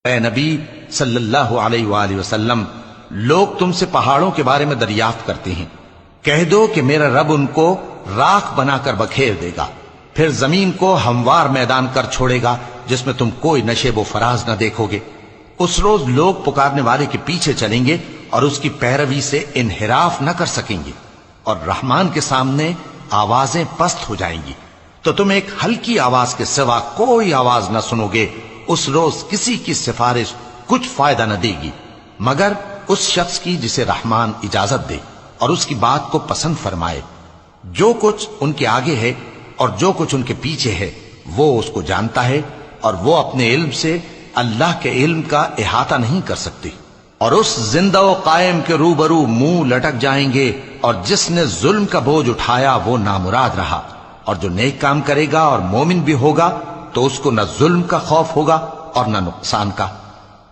اے نبی صلی اللہ علیہ وآلہ وسلم، لوگ تم سے پہاڑوں کے بارے میں دریافت کرتے ہیں، کہہ دو کہ میرا رب ان کو راکھ بنا کر بکھیر دے گا، پھر زمین کو ہموار میدان کر چھوڑے گا جس میں تم کوئی نشیب و فراز نہ دیکھو گے۔ اس روز لوگ پکارنے والے کے پیچھے چلیں گے اور اس کی پیروی سے انحراف نہ کر سکیں گے، اور رحمان کے سامنے آوازیں پست ہو جائیں گی، تو تم ایک ہلکی آواز کے سوا کوئی آواز نہ سنو گے۔ اس روز کسی کی سفارش کچھ فائدہ نہ دے گی مگر اس شخص کی جسے رحمان اجازت دے اور اس کی بات کو پسند فرمائے۔ جو کچھ ان کے آگے ہے اور جو کچھ ان کے پیچھے ہے وہ اس کو جانتا ہے، اور وہ اپنے علم سے اللہ کے علم کا احاطہ نہیں کر سکتی۔ اور اس زندہ و قائم کے روبرو منہ لٹک جائیں گے، اور جس نے ظلم کا بوجھ اٹھایا وہ نامراد رہا، اور جو نیک کام کرے گا اور مومن بھی ہوگا تو اس کو نہ ظلم کا خوف ہوگا اور نہ نقصان کا۔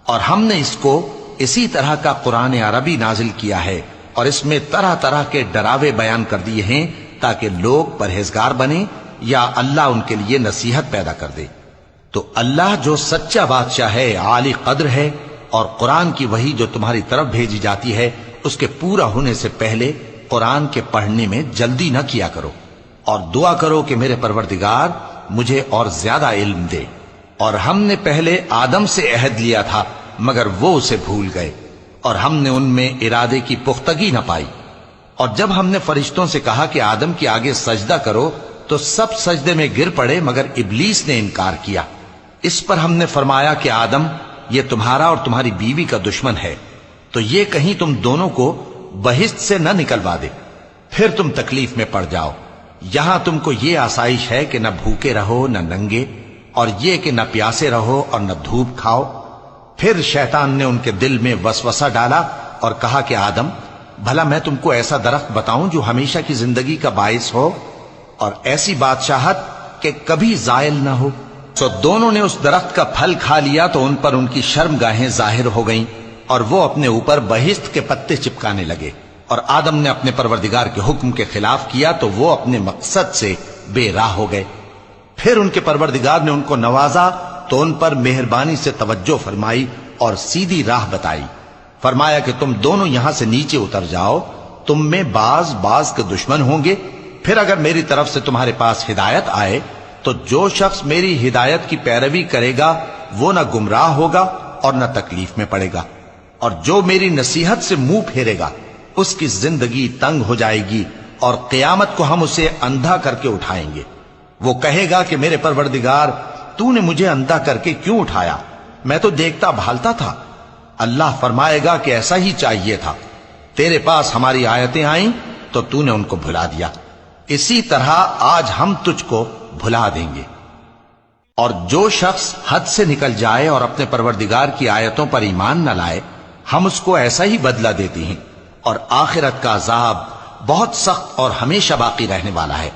اور ہم نے اس کو اسی طرح کا قرآن عربی نازل کیا ہے، اور اس میں طرح طرح کے ڈراوے بیان کر دیے ہیں تاکہ لوگ پرہیزگار بنیں یا اللہ ان کے لیے نصیحت پیدا کر دے۔ تو اللہ جو سچا بادشاہ ہے، عالی قدر ہے، اور قرآن کی وحی جو تمہاری طرف بھیجی جاتی ہے اس کے پورا ہونے سے پہلے قرآن کے پڑھنے میں جلدی نہ کیا کرو، اور دعا کرو کہ میرے پروردگار مجھے اور زیادہ علم دے۔ اور ہم نے پہلے آدم سے عہد لیا تھا مگر وہ اسے بھول گئے، اور ہم نے ان میں ارادے کی پختگی نہ پائی۔ اور جب ہم نے فرشتوں سے کہا کہ آدم کے آگے سجدہ کرو تو سب سجدے میں گر پڑے مگر ابلیس نے انکار کیا۔ اس پر ہم نے فرمایا کہ آدم، یہ تمہارا اور تمہاری بیوی کا دشمن ہے، تو یہ کہیں تم دونوں کو بہشت سے نہ نکلوا دے، پھر تم تکلیف میں پڑ جاؤ۔ یہاں تم کو یہ آسائش ہے کہ نہ بھوکے رہو نہ ننگے، اور یہ کہ نہ پیاسے رہو اور نہ دھوپ کھاؤ۔ پھر شیطان نے ان کے دل میں وسوسہ ڈالا اور کہا کہ آدم، بھلا میں تم کو ایسا درخت بتاؤں جو ہمیشہ کی زندگی کا باعث ہو اور ایسی بادشاہت کہ کبھی زائل نہ ہو؟ تو دونوں نے اس درخت کا پھل کھا لیا تو ان پر ان کی شرم گاہیں ظاہر ہو گئیں، اور وہ اپنے اوپر بہشت کے پتے چپکانے لگے۔ اور آدم نے اپنے پروردگار کے حکم کے خلاف کیا تو وہ اپنے مقصد سے بے راہ ہو گئے۔ پھر ان کے پروردگار نے ان کو نوازا تو ان پر مہربانی سے توجہ فرمائی اور سیدھی راہ بتائی۔ فرمایا کہ تم دونوں یہاں سے نیچے اتر جاؤ، تم میں بعض کے دشمن ہوں گے، پھر اگر میری طرف سے تمہارے پاس ہدایت آئے تو جو شخص میری ہدایت کی پیروی کرے گا وہ نہ گمراہ ہوگا اور نہ تکلیف میں پڑے گا، اور جو میری نصیحت سے منہ پھیرے گا اس کی زندگی تنگ ہو جائے گی، اور قیامت کو ہم اسے اندھا کر کے اٹھائیں گے۔ وہ کہے گا کہ میرے پروردگار، تو نے مجھے اندھا کر کے کیوں اٹھایا؟ میں تو دیکھتا بھالتا تھا۔ اللہ فرمائے گا کہ ایسا ہی چاہیے تھا، تیرے پاس ہماری آیتیں آئیں تو تو نے ان کو بھلا دیا، اسی طرح آج ہم تجھ کو بھلا دیں گے۔ اور جو شخص حد سے نکل جائے اور اپنے پروردگار کی آیتوں پر ایمان نہ لائے، ہم اس کو ایسا ہی بدلہ دیتے ہیں، اور آخرت کا عذاب بہت سخت اور ہمیشہ باقی رہنے والا ہے۔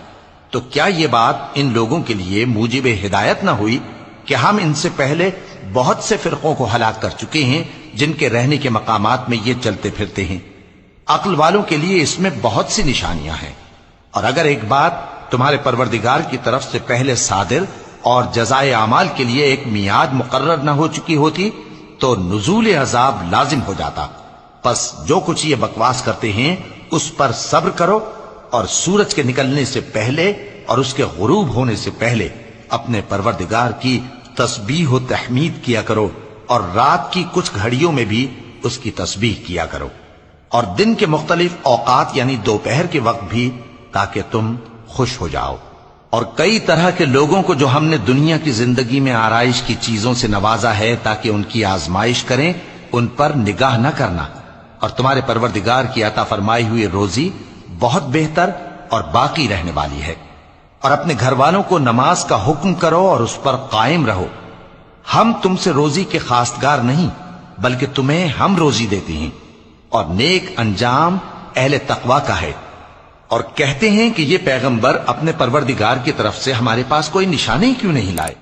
تو کیا یہ بات ان لوگوں کے لیے موجب ہدایت نہ ہوئی کہ ہم ان سے پہلے بہت سے فرقوں کو ہلاک کر چکے ہیں جن کے رہنے کے مقامات میں یہ چلتے پھرتے ہیں؟ عقل والوں کے لیے اس میں بہت سی نشانیاں ہیں۔ اور اگر ایک بات تمہارے پروردگار کی طرف سے پہلے صادر اور جزائے اعمال کے لیے ایک میعاد مقرر نہ ہو چکی ہوتی تو نزول عذاب لازم ہو جاتا۔ پس جو کچھ یہ بکواس کرتے ہیں اس پر صبر کرو، اور سورج کے نکلنے سے پہلے اور اس کے غروب ہونے سے پہلے اپنے پروردگار کی تسبیح و تحمید کیا کرو، اور رات کی کچھ گھڑیوں میں بھی اس کی تسبیح کیا کرو، اور دن کے مختلف اوقات یعنی دوپہر کے وقت بھی، تاکہ تم خوش ہو جاؤ۔ اور کئی طرح کے لوگوں کو جو ہم نے دنیا کی زندگی میں آرائش کی چیزوں سے نوازا ہے تاکہ ان کی آزمائش کریں، ان پر نگاہ نہ کرنا، اور تمہارے پروردگار کی عطا فرمائی ہوئی روزی بہت بہتر اور باقی رہنے والی ہے۔ اور اپنے گھر والوں کو نماز کا حکم کرو اور اس پر قائم رہو۔ ہم تم سے روزی کے خواستگار نہیں بلکہ تمہیں ہم روزی دیتے ہیں، اور نیک انجام اہل تقوی کا ہے۔ اور کہتے ہیں کہ یہ پیغمبر اپنے پروردگار کی طرف سے ہمارے پاس کوئی نشانی کیوں نہیں لائے؟